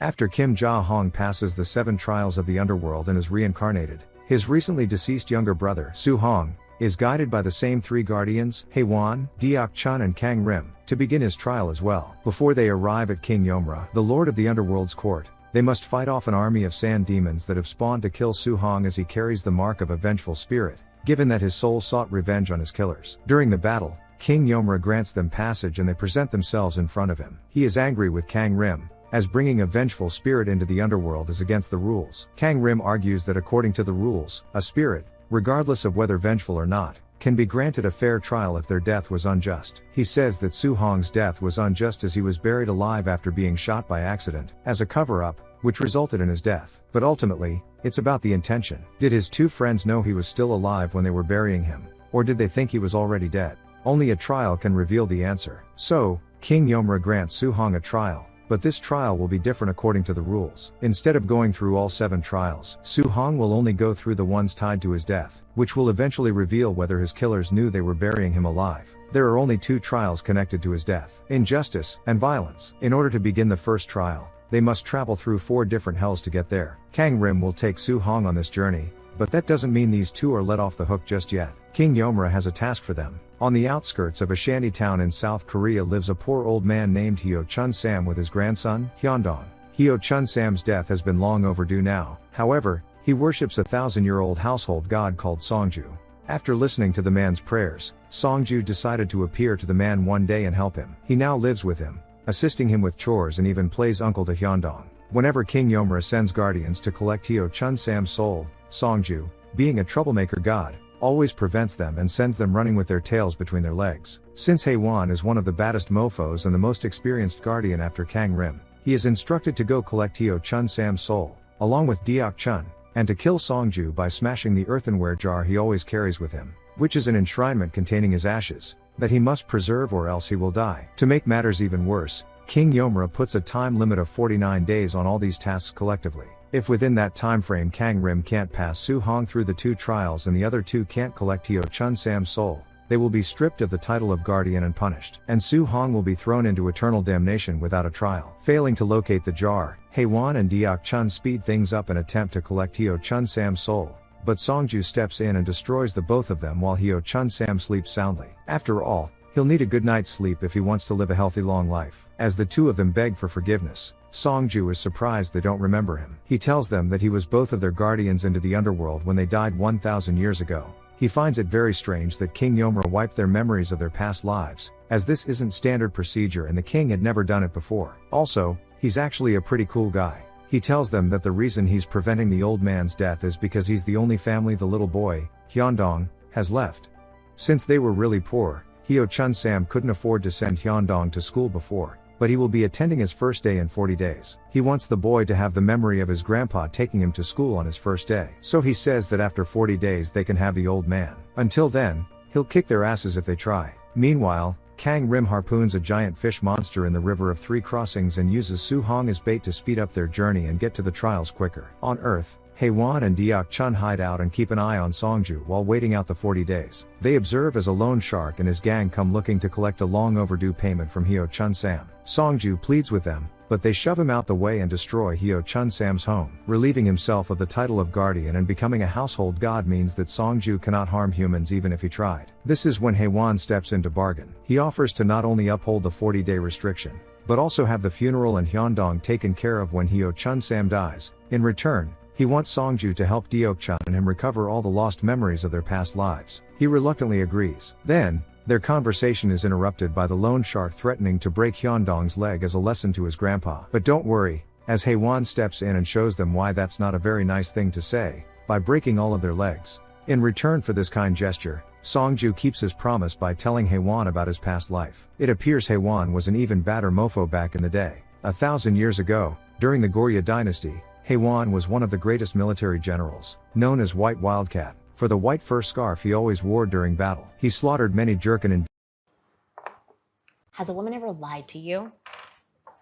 After Kim Ja-hong passes the 7 trials of the underworld and is reincarnated, his recently deceased younger brother, Soo-hong, is guided by the same 3 guardians, Hae-won, Deok-chun and Kang Rim, to begin his trial as well. Before they arrive at King Yomra, the lord of the underworld's court, they must fight off an army of sand demons that have spawned to kill Soo-hong as he carries the mark of a vengeful spirit, given that his soul sought revenge on his killers. During the battle, King Yomra grants them passage and they present themselves in front of him. He is angry with Kang Rim, as bringing a vengeful spirit into the underworld is against the rules. Kang Rim argues that according to the rules, a spirit, regardless of whether vengeful or not, can be granted a fair trial if their death was unjust. He says that Soo-hong's death was unjust as he was buried alive after being shot by accident, as a cover-up, which resulted in his death. But ultimately, it's about the intention. Did his 2 friends know he was still alive when they were burying him, or did they think he was already dead? Only a trial can reveal the answer. So, King Yomra grants Soo-hong a trial, but this trial will be different according to the rules. Instead of going through all 7 trials, Soo-hong will only go through the ones tied to his death, which will eventually reveal whether his killers knew they were burying him alive. There are only 2 trials connected to his death: injustice and violence. In order to begin the first trial, they must travel through 4 different hells to get there. Kang Rim will take Soo-hong on this journey, but that doesn't mean these 2 are let off the hook just yet. King Yomra has a task for them. On the outskirts of a shanty town in South Korea lives a poor old man named Hyo Chun Sam with his grandson, Hyundong. Hyo Chun Sam's death has been long overdue now. However, he worships a 1,000-year-old household god called Songju. After listening to the man's prayers, Songju decided to appear to the man one day and help him. He now lives with him, assisting him with chores and even plays uncle to Hyundong. Whenever King Yomra sends guardians to collect Hyo Chun Sam's soul, Songju, being a troublemaker god, always prevents them and sends them running with their tails between their legs. Since Hae-won is one of the baddest mofos and the most experienced guardian after Kang Rim, he is instructed to go collect Hyo Chun Sam's soul, along with Deok-chun, and to kill Songju by smashing the earthenware jar he always carries with him, which is an enshrinement containing his ashes, that he must preserve or else he will die. To make matters even worse, King Yomra puts a time limit of 49 days on all these tasks collectively. If within that time frame Kang Rim can't pass Soo-hong through the 2 trials and the other 2 can't collect Hyo Chun Sam's soul, they will be stripped of the title of guardian and punished. And Soo-hong will be thrown into eternal damnation without a trial. Failing to locate the jar, Hae-won and Deok-chun speed things up and attempt to collect Hyo Chun Sam's soul, but Songju steps in and destroys the both of them while Hyo Chun Sam sleeps soundly. After all, he'll need a good night's sleep if he wants to live a healthy long life. As the 2 of them beg for forgiveness, Songju is surprised they don't remember him. He tells them that he was both of their guardians into the underworld when they died 1,000 years ago. He finds it very strange that King Yomra wiped their memories of their past lives, as this isn't standard procedure and the king had never done it before. Also, he's actually a pretty cool guy. He tells them that the reason he's preventing the old man's death is because he's the only family the little boy, Hyundong, has left. Since they were really poor, Hyo Chun Sam couldn't afford to send Hyundong to school before, but he will be attending his first day in 40 days. He wants the boy to have the memory of his grandpa taking him to school on his first day. So he says that after 40 days they can have the old man. Until then, he'll kick their asses if they try. Meanwhile, Kang Rim harpoons a giant fish monster in the River of 3 Crossings and uses Soo-hong as bait to speed up their journey and get to the trials quicker. On Earth, Hae-won and Deok-chun hide out and keep an eye on Songju while waiting out the 40 days. They observe as a loan shark and his gang come looking to collect a long overdue payment from Hyo Chun Sam. Songju pleads with them, but they shove him out the way and destroy Hyo Chun Sam's home. Relieving himself of the title of guardian and becoming a household god means that Songju cannot harm humans even if he tried. This is when Hae-won steps in to bargain. He offers to not only uphold the 40-day restriction, but also have the funeral and Hyundong taken care of when Hyo Chun Sam dies. In return, he wants Songju to help Deok-chun and him recover all the lost memories of their past lives. He reluctantly agrees. Then, their conversation is interrupted by the loan shark threatening to break Hyundong's leg as a lesson to his grandpa. But don't worry, as Hae-won steps in and shows them why that's not a very nice thing to say, by breaking all of their legs. In return for this kind gesture, Songju keeps his promise by telling Hae-won about his past life. It appears Hae-won was an even badder mofo back in the day. 1,000 years ago, during the Goryeo dynasty, Hae-won was one of the greatest military generals, known as White Wildcat, for the white fur scarf he always wore during battle. He slaughtered many Jurchen and Has a woman ever lied to you?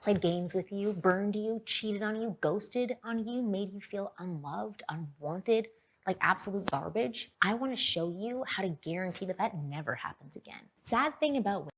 Played games with you, burned you, cheated on you, ghosted on you, made you feel unloved, unwanted, like absolute garbage? I want to show you how to guarantee that that never happens again. Sad thing about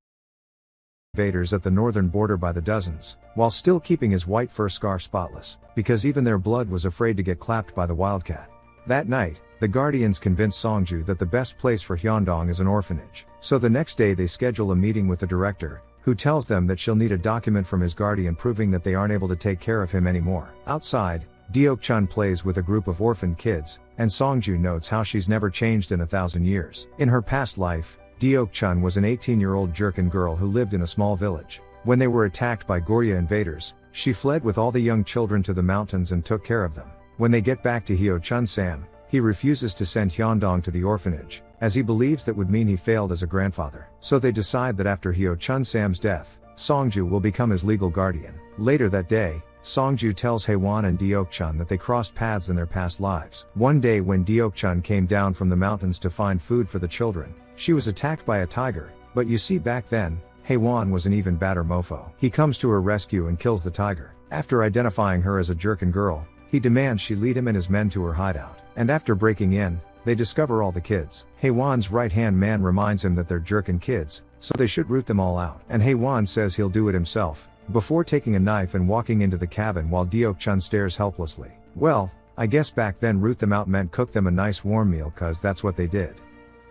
invaders at the northern border by the dozens, while still keeping his white fur scarf spotless, because even their blood was afraid to get clapped by the wildcat. That night, the Guardians convince Songju that the best place for Hyundong is an orphanage. So the next day they schedule a meeting with the director, who tells them that she'll need a document from his guardian proving that they aren't able to take care of him anymore. Outside, Deok-chun plays with a group of orphaned kids, and Songju notes how she's never changed in 1,000 years. In her past life, Deok-chun was an 18-year-old Jurchen girl who lived in a small village. When they were attacked by Goryeo invaders, she fled with all the young children to the mountains and took care of them. When they get back to Hyo-chun-sam, he refuses to send Hyundong to the orphanage, as he believes that would mean he failed as a grandfather. So they decide that after Hyo-chun-sam's death, Songju will become his legal guardian. Later that day, Songju tells Haewon and Deok-chun that they crossed paths in their past lives. One day when Deok-chun came down from the mountains to find food for the children, she was attacked by a tiger, but you see back then, Haewon was an even badder mofo. He comes to her rescue and kills the tiger. After identifying her as a Jurchen girl, he demands she lead him and his men to her hideout. And after breaking in, they discover all the kids. Haewon's right-hand man reminds him that they're Jurchen kids, so they should root them all out. And Haewon says he'll do it himself, before taking a knife and walking into the cabin while Deok-chun stares helplessly. Well, I guess back then root them out meant cook them a nice warm meal, cause that's what they did.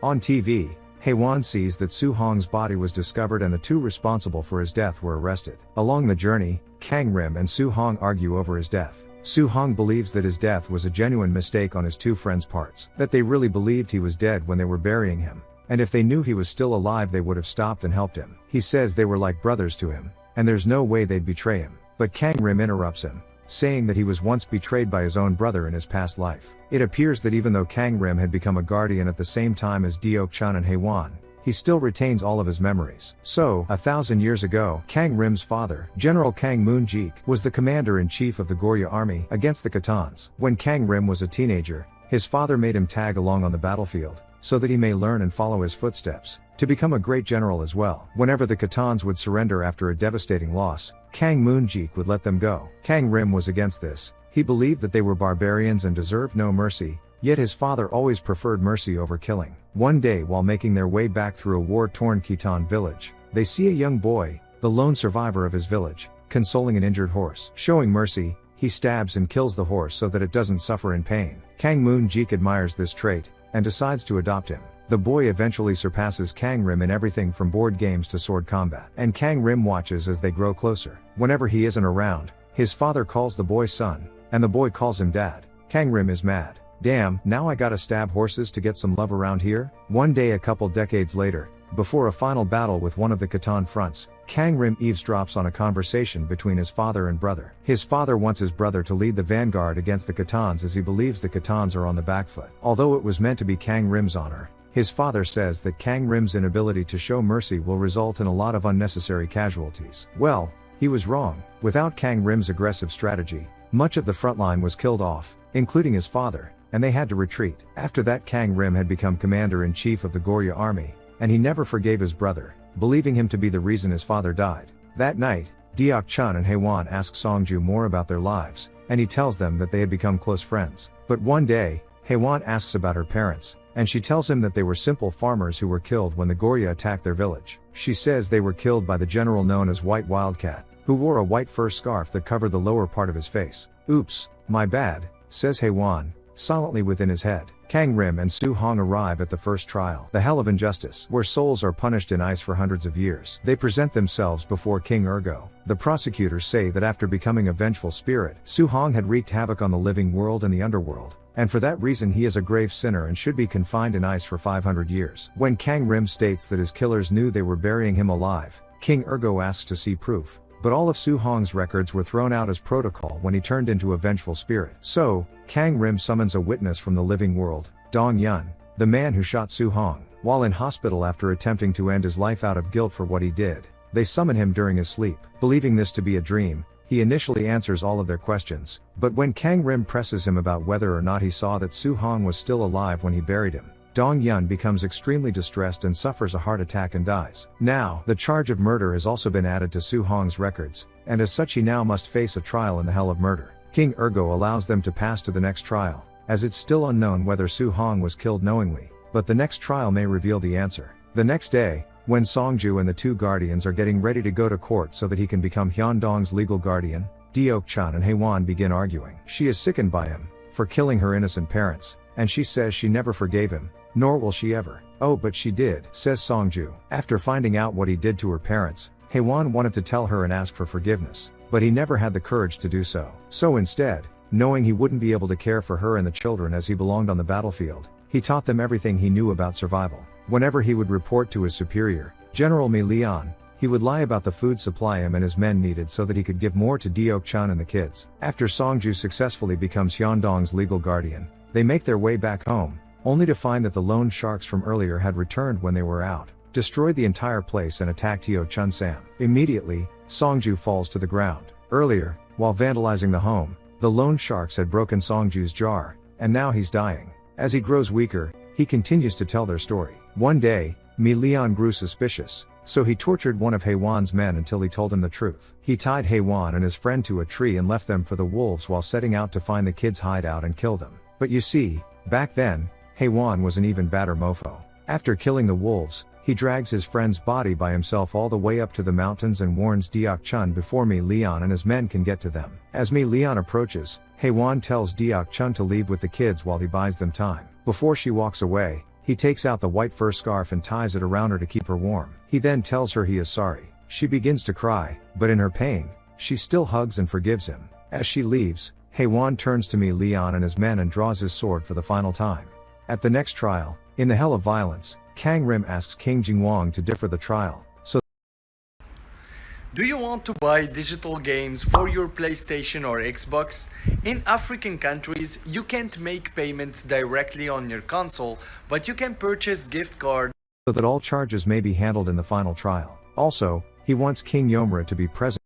On TV, Haewon sees that Soo-hong's body was discovered and the two responsible for his death were arrested. Along the journey, Kang Rim and Soo-hong argue over his death. Soo-hong believes that his death was a genuine mistake on his two friends' parts, that they really believed he was dead when they were burying him, and if they knew he was still alive they would have stopped and helped him. He says they were like brothers to him, and there's no way they'd betray him. But Kang Rim interrupts him, saying that he was once betrayed by his own brother in his past life. It appears that even though Kang Rim had become a guardian at the same time as Deok-chun and Haewon, he still retains all of his memories. So, 1,000 years ago, Kang Rim's father, General Kang Moon-jik, was the commander-in-chief of the Goryeo army against the Khitans. When Kang Rim was a teenager, his father made him tag along on the battlefield, so that he may learn and follow his footsteps, to become a great general as well. Whenever the Khitans would surrender after a devastating loss, Kang Moon-jik would let them go. Kang Rim was against this. He believed that they were barbarians and deserved no mercy, yet his father always preferred mercy over killing. One day while making their way back through a war-torn Khitan village, they see a young boy, the lone survivor of his village, consoling an injured horse. Showing mercy, he stabs and kills the horse so that it doesn't suffer in pain. Kang Moon-jik admires this trait, and decides to adopt him. The boy eventually surpasses Kang Rim in everything from board games to sword combat. And Kang Rim watches as they grow closer. Whenever he isn't around, his father calls the boy son, and the boy calls him dad. Kang Rim is mad. Damn, now I gotta stab horses to get some love around here? One day a couple decades later, before a final battle with one of the Khitan fronts, Kang Rim eavesdrops on a conversation between his father and brother. His father wants his brother to lead the vanguard against the Khitans as he believes the Khitans are on the back foot. Although it was meant to be Kang Rim's honor, his father says that Kang Rim's inability to show mercy will result in a lot of unnecessary casualties. Well, he was wrong. Without Kang Rim's aggressive strategy, much of the front line was killed off, including his father, and they had to retreat. After that, Kang Rim had become commander-in-chief of the Goryeo army, and he never forgave his brother, believing him to be the reason his father died. That night, Deok-chun and Haewon ask Songju more about their lives, and he tells them that they had become close friends. But one day, Haewon asks about her parents, and she tells him that they were simple farmers who were killed when the Goryeo attacked their village. She says they were killed by the general known as White Wildcat, who wore a white fur scarf that covered the lower part of his face. Oops, my bad, says Haewon, silently within his head. Kang Rim and Soo-hong arrive at the first trial, the Hell of Injustice, where souls are punished in ice for hundreds of years. They present themselves before King Ergo. The prosecutors say that after becoming a vengeful spirit, Soo-hong had wreaked havoc on the living world and the underworld, and for that reason he is a grave sinner and should be confined in ice for 500 years. When Kang Rim states that his killers knew they were burying him alive, King Ergo asks to see proof. But all of Soo-hong's records were thrown out as protocol when he turned into a vengeful spirit. So, Kang Rim summons a witness from the living world, Dong Yun, the man who shot Soo-hong. While in hospital after attempting to end his life out of guilt for what he did, they summon him during his sleep. Believing this to be a dream, he initially answers all of their questions, but when Kang Rim presses him about whether or not he saw that Soo-hong was still alive when he buried him, Dong Yun becomes extremely distressed and suffers a heart attack and dies. Now, the charge of murder has also been added to Soo-hong's records, and as such he now must face a trial in the Hell of Murder. King Ergo allows them to pass to the next trial, as it's still unknown whether Soo-hong was killed knowingly, but the next trial may reveal the answer. The next day, When Songju and the two guardians are getting ready to go to court so that he can become Hyundong's legal guardian, Deok-chan and Haewon begin arguing. She is sickened by him for killing her innocent parents, and she says she never forgave him, nor will she ever. Oh, but she did, says Songju. After finding out what he did to her parents, Haewon wanted to tell her and ask for forgiveness, but he never had the courage to do so. So instead, knowing he wouldn't be able to care for her and the children as he belonged on the battlefield, he taught them everything he knew about survival. Whenever he would report to his superior, General Mi Lian, he would lie about the food supply him and his men needed so that he could give more to Deok-chan and the kids. After Songju successfully becomes Hyundong's legal guardian, they make their way back home, only to find that the loan sharks from earlier had returned when they were out, destroyed the entire place and attacked Hyo-chun Sam. Immediately, Songju falls to the ground. Earlier, while vandalizing the home, the loan sharks had broken Songju's jar, and now he's dying. As he grows weaker, he continues to tell their story. One day, Mi Lian grew suspicious, so he tortured one of Haewon's men until he told him the truth. He tied Haewon and his friend to a tree and left them for the wolves while setting out to find the kids' hideout and kill them. But you see, back then, Haewon was an even badder mofo. After killing the wolves, he drags his friend's body by himself all the way up to the mountains and warns Deok-chun before Mi Lian and his men can get to them. As Mi Lian approaches, Haewon tells Deok-chun to leave with the kids while he buys them time. Before she walks away, he takes out the white fur scarf and ties it around her to keep her warm. He then tells her he is sorry. She begins to cry, but in her pain, she still hugs and forgives him. As she leaves, Haewon turns to Mi Lian and his men and draws his sword for the final time. At the next trial, in the Hell of Violence, Kang Rim asks King Jingwang to defer the trial, so do you want to buy digital games for your PlayStation or Xbox? In African countries, you can't make payments directly on your console, but you can purchase gift cards so that all charges may be handled in the final trial. Also, he wants King Yomura to be present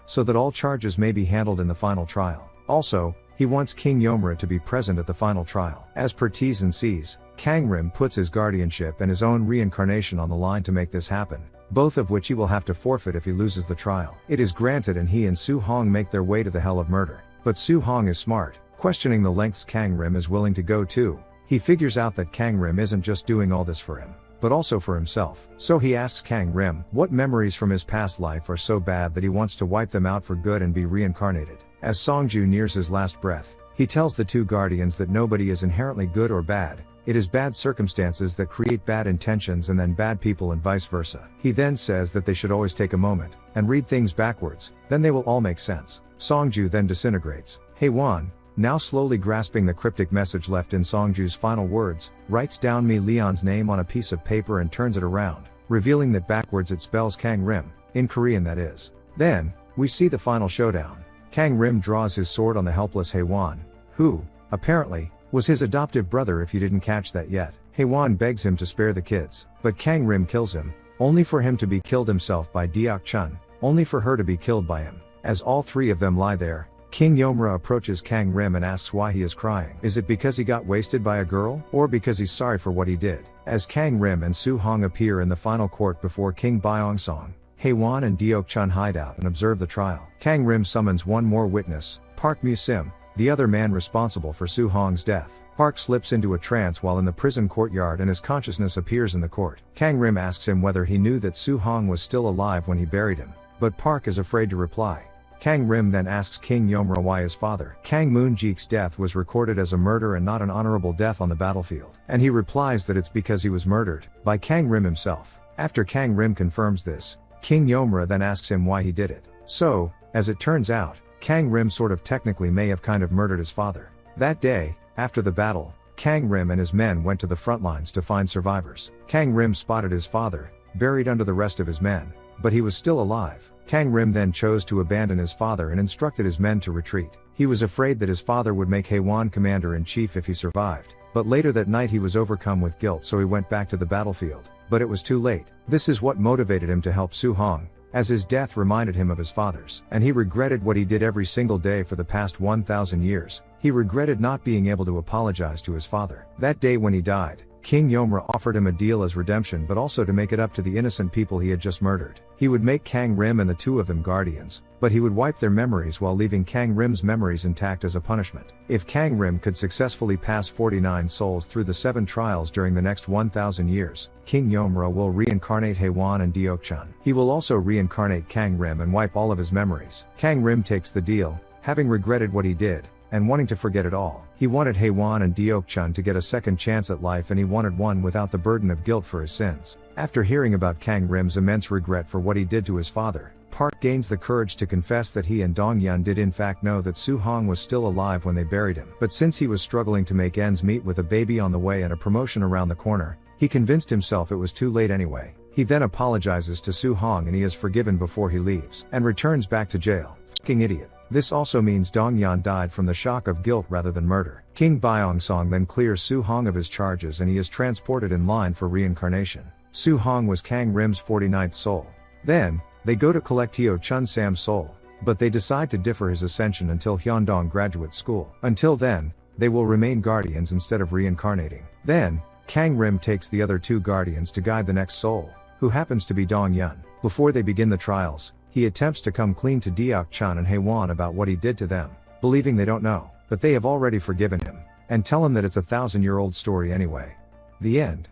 so that all charges may be handled in the final trial. Also, he wants King Yomura to be present at the final trial. As per T's and C's, Kang Rim puts his guardianship and his own reincarnation on the line to make this happen, both of which he will have to forfeit if he loses the trial. It is granted and he and Su Hong make their way to the Hell of Murder. But Su Hong is smart, questioning the lengths Kang Rim is willing to go to. He figures out that Kang Rim isn't just doing all this for him, but also for himself. So he asks Kang Rim what memories from his past life are so bad that he wants to wipe them out for good and be reincarnated. As Songju nears his last breath, he tells the two guardians that nobody is inherently good or bad. It is bad circumstances that create bad intentions and then bad people and vice versa. He then says that they should always take a moment and read things backwards, then they will all make sense. Songju then disintegrates. Haewon, now slowly grasping the cryptic message left in Songju's final words, writes down Mi Lian's name on a piece of paper and turns it around, revealing that backwards it spells Kang Rim, in Korean that is. Then, we see the final showdown. Kang Rim draws his sword on the helpless Haewon, who, apparently, was his adoptive brother if you didn't catch that yet. Haewon begs him to spare the kids, but Kang Rim kills him, only for him to be killed himself by Deok-chun, only for her to be killed by him. As all three of them lie there, King Yomura approaches Kang Rim and asks why he is crying. Is it because he got wasted by a girl, or because he's sorry for what he did? As Kang Rim and Su Hong appear in the final court before King Byeong-song, Haewon and Deok-chun hide out and observe the trial. Kang Rim summons one more witness, Park Mu-sim, the other man responsible for Su Hong's death. Park slips into a trance while in the prison courtyard and his consciousness appears in the court. Kang Rim asks him whether he knew that Su Hong was still alive when he buried him, but Park is afraid to reply. Kang Rim then asks King Yomura why his father, Kang Moon-jik's death was recorded as a murder and not an honorable death on the battlefield. And he replies that it's because he was murdered by Kang Rim himself. After Kang Rim confirms this, King Yomura then asks him why he did it. So, as it turns out, Kang Rim sort of technically may have kind of murdered his father. That day, after the battle, Kang Rim and his men went to the front lines to find survivors. Kang Rim spotted his father, buried under the rest of his men, but he was still alive. Kang Rim then chose to abandon his father and instructed his men to retreat. He was afraid that his father would make Haewon commander-in-chief if he survived, but later that night he was overcome with guilt so he went back to the battlefield, but it was too late. This is what motivated him to help Su Hong, as his death reminded him of his father's. And he regretted what he did every single day for the past 1,000 years. He regretted not being able to apologize to his father. That day when he died, King Yomra offered him a deal as redemption but also to make it up to the innocent people he had just murdered. He would make Kang Rim and the two of them guardians, but he would wipe their memories while leaving Kang Rim's memories intact as a punishment. If Kang Rim could successfully pass 49 souls through the 7 trials during the next 1000 years, King Yomra will reincarnate Haewon and Deokchan. He will also reincarnate Kang Rim and wipe all of his memories. Kang Rim takes the deal, having regretted what he did, and wanting to forget it all. He wanted Haewon and Deokchan to get a second chance at life, and he wanted one without the burden of guilt for his sins. After hearing about Kang Rim's immense regret for what he did to his father, Park gains the courage to confess that he and Dong-yeon did in fact know that Su-hong was still alive when they buried him. But since he was struggling to make ends meet with a baby on the way and a promotion around the corner, he convinced himself it was too late anyway. He then apologizes to Su-hong and he is forgiven before he leaves, and returns back to jail. Fucking idiot. This also means Dong-yeon died from the shock of guilt rather than murder. King Byong-song then clears Su-hong of his charges and he is transported in line for reincarnation. Su-hong was Kang Rim's 49th soul. Then, they go to collect Hyo Chun Sam's soul, but they decide to defer his ascension until Hyundong Graduate School. Until then, they will remain guardians instead of reincarnating. Then, Kang Rim takes the other 2 guardians to guide the next soul, who happens to be Dong-yeon. Before they begin the trials, he attempts to come clean to Deokchan and Haewon about what he did to them, believing they don't know, but they have already forgiven him, and tell him that it's a 1000-year-old story anyway. The end.